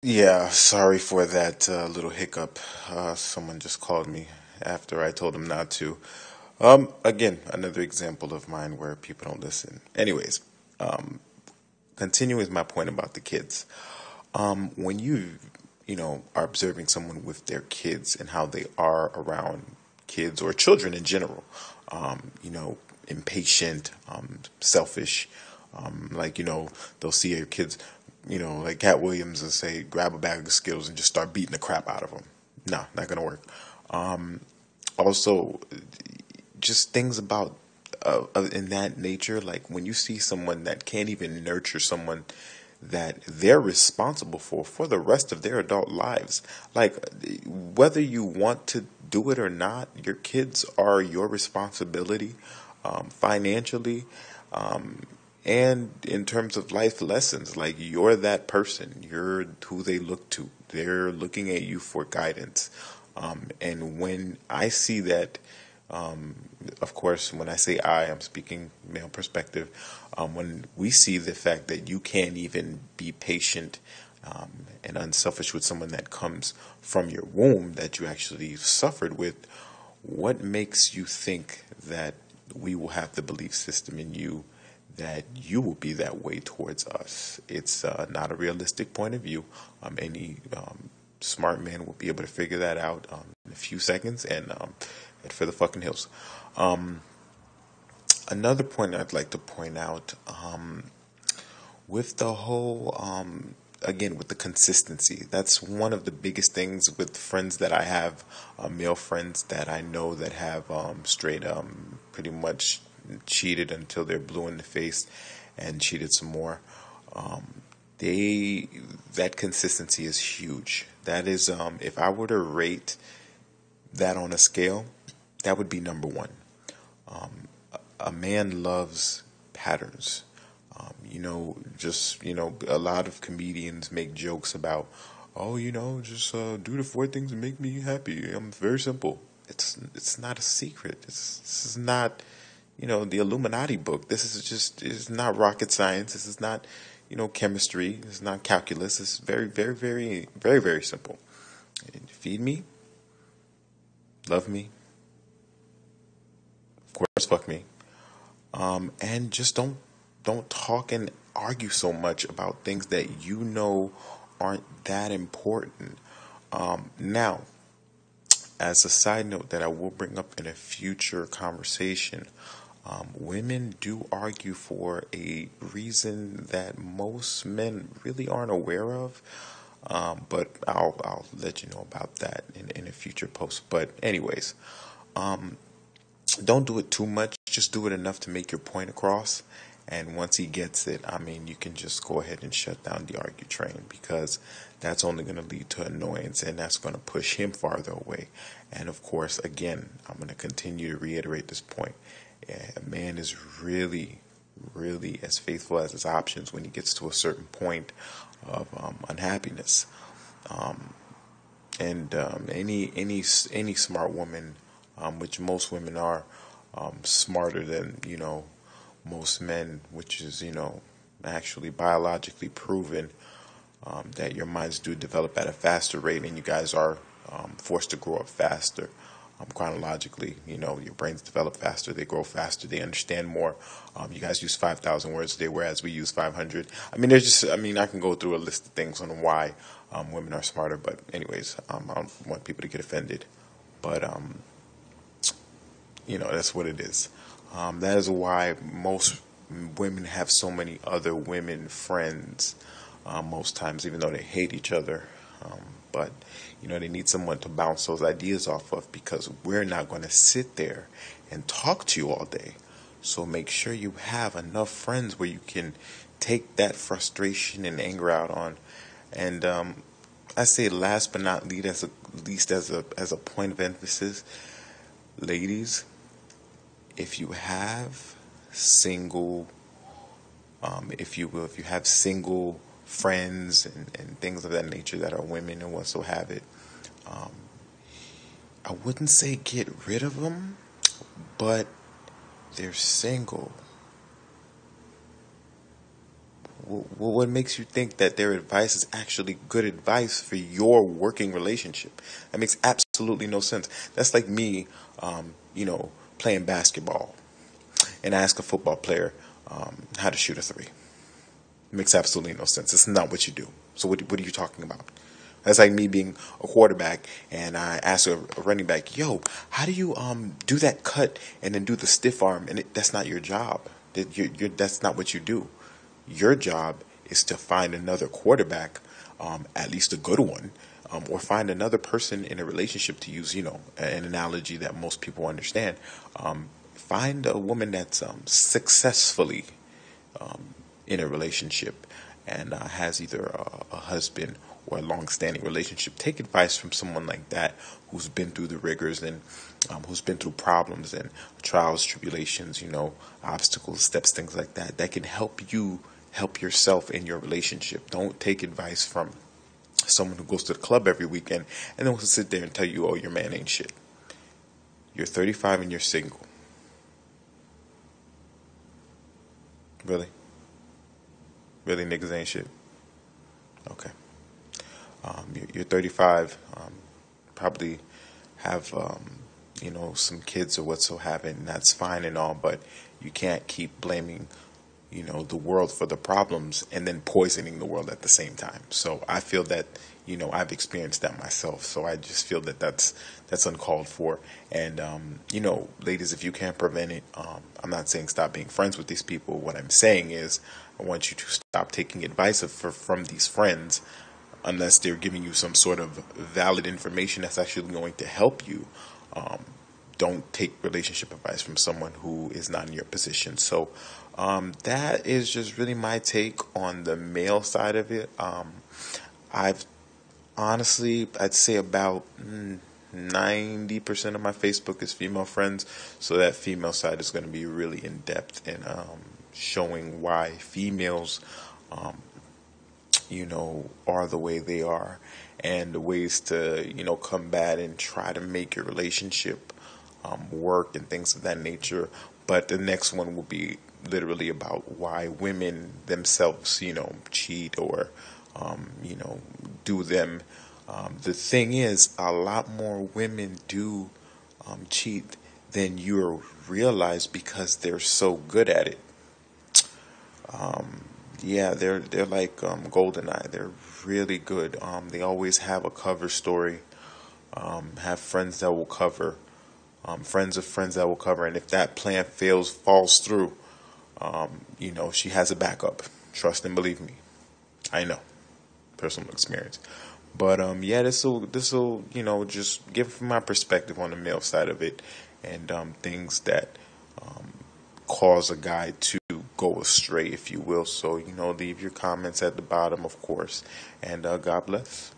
Yeah, sorry for that little hiccup. Someone just called me after I told them not to. Again, another example of mine where people don't listen. Anyways, continuing with my point about the kids. When you are observing someone with their kids and how they are around kids or children in general, impatient, selfish, they'll see your kids, like Cat Williams will say, grab a bag of Skittles and just start beating the crap out of them. No, not gonna work. Also, just things about in that nature, like when you see someone that can't even nurture someone that they're responsible for the rest of their adult lives, like whether you want to do it or not, your kids are your responsibility, financially, and in terms of life lessons. Like you're that person, you're who they look to, they're looking at you for guidance. And when I see that, of course, when I say I'm speaking male perspective. When we see the fact that you can't even be patient and unselfish with someone that comes from your womb that you actually suffered with, what makes you think that we will have the belief system in you that you will be that way towards us? It's not a realistic point of view. Any smart man will be able to figure that out in a few seconds and head for the fucking hills. Another point I'd like to point out, with the whole, again, with the consistency, that's one of the biggest things with friends that I have, male friends that I know that have straight, pretty much cheated until they're blue in the face and cheated some more. They That consistency is huge. That is, if I were to rate that on a scale, that would be number one. A man loves patterns. A lot of comedians make jokes about, oh, just do the four things that make me happy. I'm very simple. It's not a secret. This is not, the Illuminati book. It's not rocket science. This is not, chemistry. It's not calculus. It's very, very, very, very, very simple. Feed me, love me, of course, fuck me. And just don't talk and argue so much about things that aren't that important. Now, as a side note that I will bring up in a future conversation, women do argue for a reason that most men really aren't aware of. But I'll let you know about that in a future post. But anyways, don't do it too much. Just do it enough to make your point across. And once he gets it, I mean, you can just go ahead and shut down the argue train, because that's only going to lead to annoyance and that's going to push him farther away. And of course, again, I'm going to continue to reiterate this point. A man is really, really as faithful as his options when he gets to a certain point of unhappiness. And any smart woman, which most women are, smarter than most men, which is actually biologically proven, that your minds do develop at a faster rate, and you guys are forced to grow up faster. Chronologically, your brains develop faster, they grow faster, they understand more. You guys use 5,000 words a day, whereas we use 500. I can go through a list of things on why women are smarter, but anyways, I don't want people to get offended. But that's what it is. That is why most women have so many other women friends, most times, even though they hate each other. But they need someone to bounce those ideas off of, because we're not going to sit there and talk to you all day. So make sure you have enough friends where you can take that frustration and anger out on. And I say last but not least, as a point of emphasis, ladies, if you have single, if you will, if you have single friends and things of that nature that are women and what so have it, I wouldn't say get rid of them, but they're single. What makes you think that their advice is actually good advice for your working relationship? That makes absolutely no sense. That's like me, playing basketball and ask a football player how to shoot a three. It makes absolutely no sense. It's not what you do. So what are you talking about? That's like me being a quarterback and I ask a running back, "Yo, how do you do that cut and then do the stiff arm?" And that's not your job. That's not what you do. Your job is to find another quarterback, at least a good one, or find another person in a relationship, to use, an analogy that most people understand. Find a woman that's successfully in a relationship and has either a husband or a long-standing relationship. Take advice from someone like that who's been through the rigors and who's been through problems and trials, tribulations, obstacles, steps, things like that. That can help you help yourself in your relationship. Don't take advice from someone who goes to the club every weekend and then will sit there and tell you, "Oh, your man ain't shit." You're 35 and you're single. Really? Really, niggas ain't shit? Okay. You're 35, probably have, some kids or whatsoever, and that's fine and all, but you can't keep blaming, the world for the problems and then poisoning the world at the same time. So I feel that, I've experienced that myself. So I just feel that that's uncalled for. And, ladies, if you can't prevent it, I'm not saying stop being friends with these people. What I'm saying is I want you to stop taking advice from these friends unless they're giving you some sort of valid information that's actually going to help you. Don't take relationship advice from someone who is not in your position. So that is just really my take on the male side of it. I've honestly, I'd say about 90% of my Facebook is female friends. So that female side is going to be really in depth in showing why females are the way they are, and the ways to, combat and try to make your relationship work and things of that nature. But the next one will be literally about why women themselves, cheat or, do them. The thing is, a lot more women do cheat than you realize because they're so good at it. Yeah, they're like GoldenEye. They're really good. They always have a cover story. Have friends that will cover. Friends of friends that will cover. And if that plan falls through, she has a backup. Trust and believe me. I know, personal experience. But yeah, this will just give my perspective on the male side of it, and things that cause a guy to go astray, if you will. So, leave your comments at the bottom, of course. And God bless.